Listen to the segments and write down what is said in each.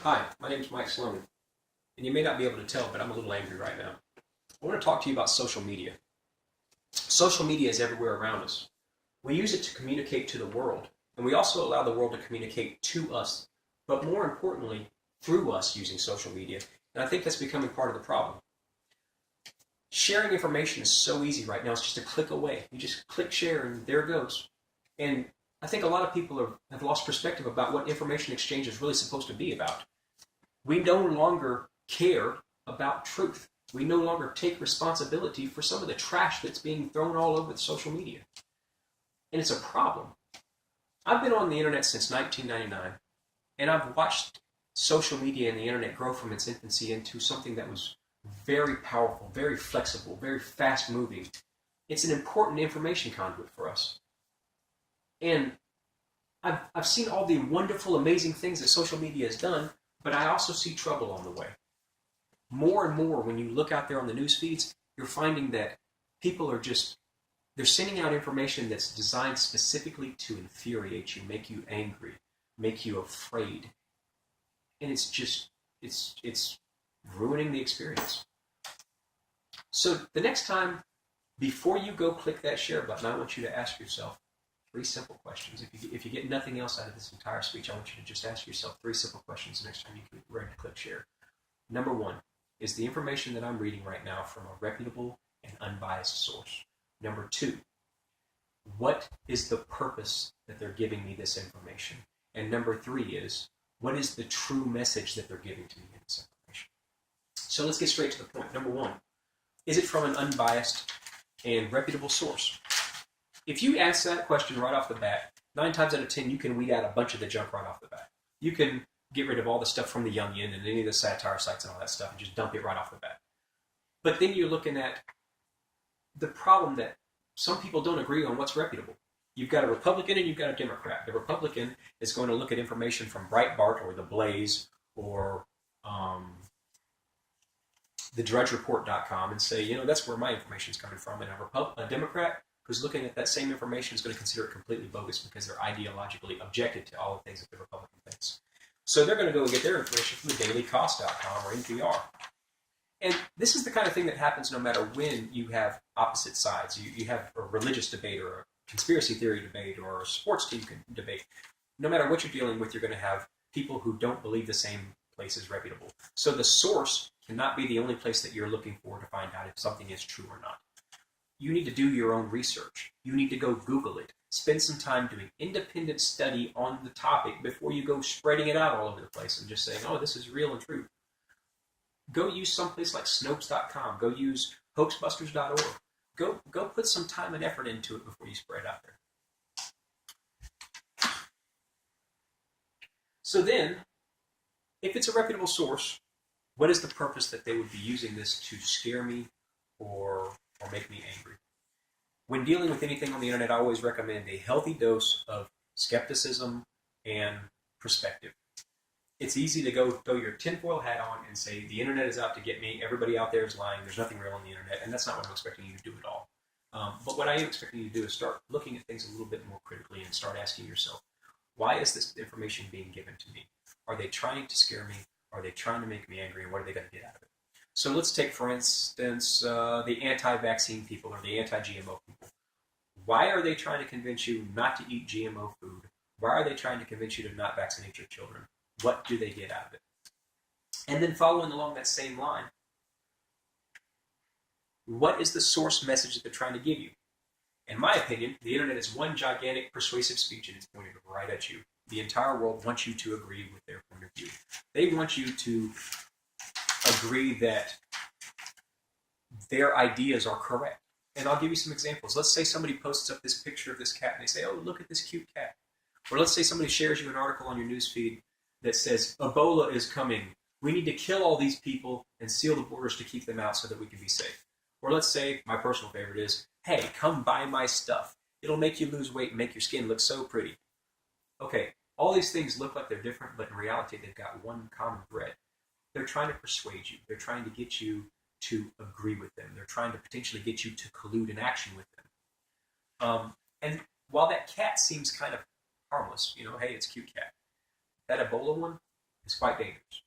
Hi, my name is Mike Sloan, and you may not be able to tell, but I'm a little angry right now. I want to talk to you about social media. Social media is everywhere around us. We use it to communicate to the world, and we also allow the world to communicate to us, but more importantly, through us using social media. And I think that's becoming part of the problem. Sharing information is so easy right now. It's just a click away. You just click share, and there it goes. And I think a lot of people have lost perspective about what information exchange is really supposed to be about. We no longer care about truth. We no longer take responsibility for some of the trash that's being thrown all over the social media. And it's a problem. I've been on the internet since 1999, and I've watched social media and the internet grow from its infancy into something that was very powerful, very flexible, very fast-moving. It's an important information conduit for us. And I've seen all the wonderful, amazing things that social media has done, but I also see trouble on the way. More and more, when you look out there on the news feeds, you're finding that people are they're sending out information that's designed specifically to infuriate you, make you angry, make you afraid. And it's ruining the experience. So the next time, before you go click that share button, I want you to ask yourself three simple questions. If you get nothing else out of this entire speech, I want you to just ask yourself three simple questions the next time you get ready to click share. Number one, is the information that I'm reading right now from a reputable and unbiased source? Number two, what is the purpose that they're giving me this information? And number three is, what is the true message that they're giving to me in this information? So let's get straight to the point. Number one, is it from an unbiased and reputable source? If you answer that question right off the bat, 9 times out of 10, you can weed out a bunch of the junk right off the bat. You can get rid of all the stuff from the Youngin and any of the satire sites and all that stuff and just dump it right off the bat. But then you're looking at the problem that some people don't agree on what's reputable. You've got a Republican and you've got a Democrat. The Republican is going to look at information from Breitbart or The Blaze or the DrudgeReport.com and say, that's where my information is coming from. And a Democrat who's looking at that same information is going to consider it completely bogus because they're ideologically objected to all the things that the Republican thinks. So they're going to go and get their information from the dailycost.com or NPR. And this is the kind of thing that happens no matter when you have opposite sides. You have a religious debate or a conspiracy theory debate or a sports team debate. No matter what you're dealing with, you're going to have people who don't believe the same place is reputable. So the source cannot be the only place that you're looking for to find out if something is true or not. You need to do your own research. You need to go Google it. Spend some time doing independent study on the topic before you go spreading it out all over the place and just saying, oh, this is real and true. Go use someplace like Snopes.com. Go use hoaxbusters.org. Go put some time and effort into it before you spread it out there. So then, if it's a reputable source, what is the purpose that they would be using this to scare me or make me angry? When dealing with anything on the internet, I always recommend a healthy dose of skepticism and perspective. It's easy to go throw your tinfoil hat on and say, the internet is out to get me, everybody out there is lying, there's nothing real on the internet, and that's not what I'm expecting you to do at all. But what I am expecting you to do is start looking at things a little bit more critically and start asking yourself, why is this information being given to me? Are they trying to scare me? Are they trying to make me angry? And what are they going to get out of it? So let's take, for instance, the anti-vaccine people or the anti-GMO people. Why are they trying to convince you not to eat GMO food? Why are they trying to convince you to not vaccinate your children? What do they get out of it? And then following along that same line, what is the source message that they're trying to give you? In my opinion, the internet is one gigantic persuasive speech and it's pointed right at you. The entire world wants you to agree with their point of view. They want you to agree that their ideas are correct. And I'll give you some examples. Let's say somebody posts up this picture of this cat and they say, oh, look at this cute cat. Or let's say somebody shares you an article on your newsfeed that says, Ebola is coming. We need to kill all these people and seal the borders to keep them out so that we can be safe. Or let's say, my personal favorite is, hey, come buy my stuff. It'll make you lose weight and make your skin look so pretty. Okay, all these things look like they're different, but in reality, they've got one common thread. They're trying to persuade you. They're trying to get you to agree with them. They're trying to potentially get you to collude in action with them. And while that cat seems kind of harmless, hey, it's a cute cat. That Ebola one, is quite dangerous.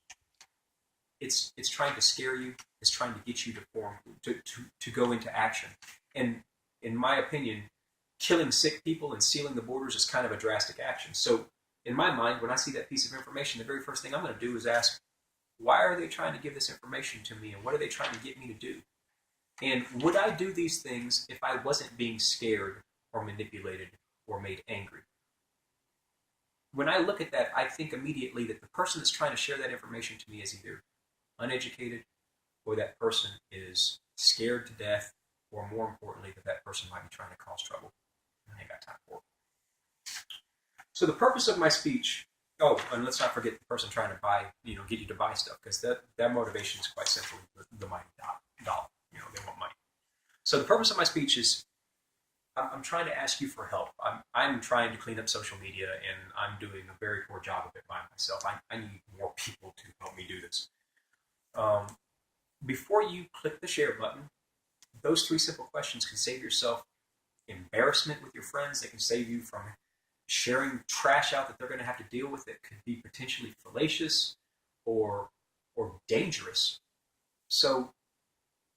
It's trying to scare you. It's trying to get you to go into action. And in my opinion, killing sick people and sealing the borders is kind of a drastic action. So in my mind, when I see that piece of information, the very first thing I'm going to do is ask, why are they trying to give this information to me, and what are they trying to get me to do? And would I do these things if I wasn't being scared or manipulated or made angry? When I look at that, I think immediately that the person that's trying to share that information to me is either uneducated, or that person is scared to death, or more importantly, that person might be trying to cause trouble. I ain't got time for it. So the purpose of my speech, and let's not forget the person trying to buy, get you to buy stuff, because that motivation is quite simply the mighty dollar. They want money. So the purpose of my speech is, I'm trying to ask you for help. I'm trying to clean up social media, and I'm doing a very poor job of it by myself. I need more people to help me do this. Before you click the share button, those 3 simple questions can save yourself embarrassment with your friends. They can save you from sharing trash out that they're going to have to deal with that could be potentially fallacious or dangerous. So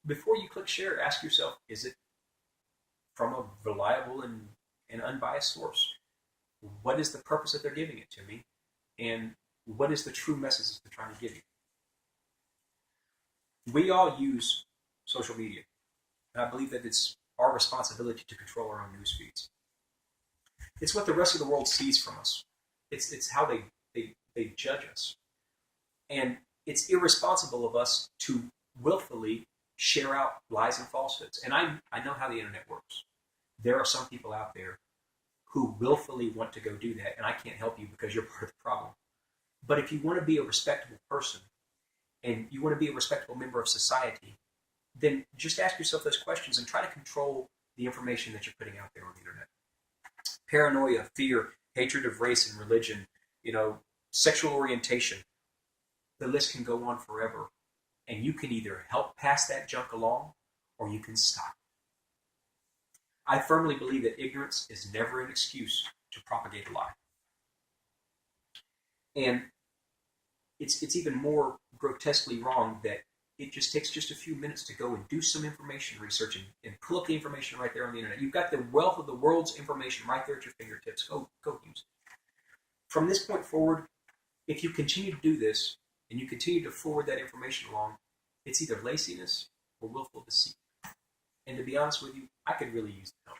before you click share, ask yourself, is it from a reliable and unbiased source? What is the purpose that they're giving it to me? And what is the true message that they're trying to give you? We all use social media, and I believe that it's our responsibility to control our own news feeds. It's what the rest of the world sees from us. It's how they judge us. And it's irresponsible of us to willfully share out lies and falsehoods. And I know how the internet works. There are some people out there who willfully want to go do that, and I can't help you because you're part of the problem. But if you want to be a respectable person, and you want to be a respectable member of society, then just ask yourself those questions and try to control the information that you're putting out there on the internet. Paranoia, fear, hatred of race and religion, sexual orientation. The list can go on forever. And you can either help pass that junk along, or you can stop. I firmly believe that ignorance is never an excuse to propagate a lie. And it's even more grotesquely wrong that it just takes just a few minutes to go and do some information research and pull up the information right there on the internet. You've got the wealth of the world's information right there at your fingertips. Go use it. From this point forward, if you continue to do this and you continue to forward that information along, it's either laziness or willful deceit. And to be honest with you, I could really use the help.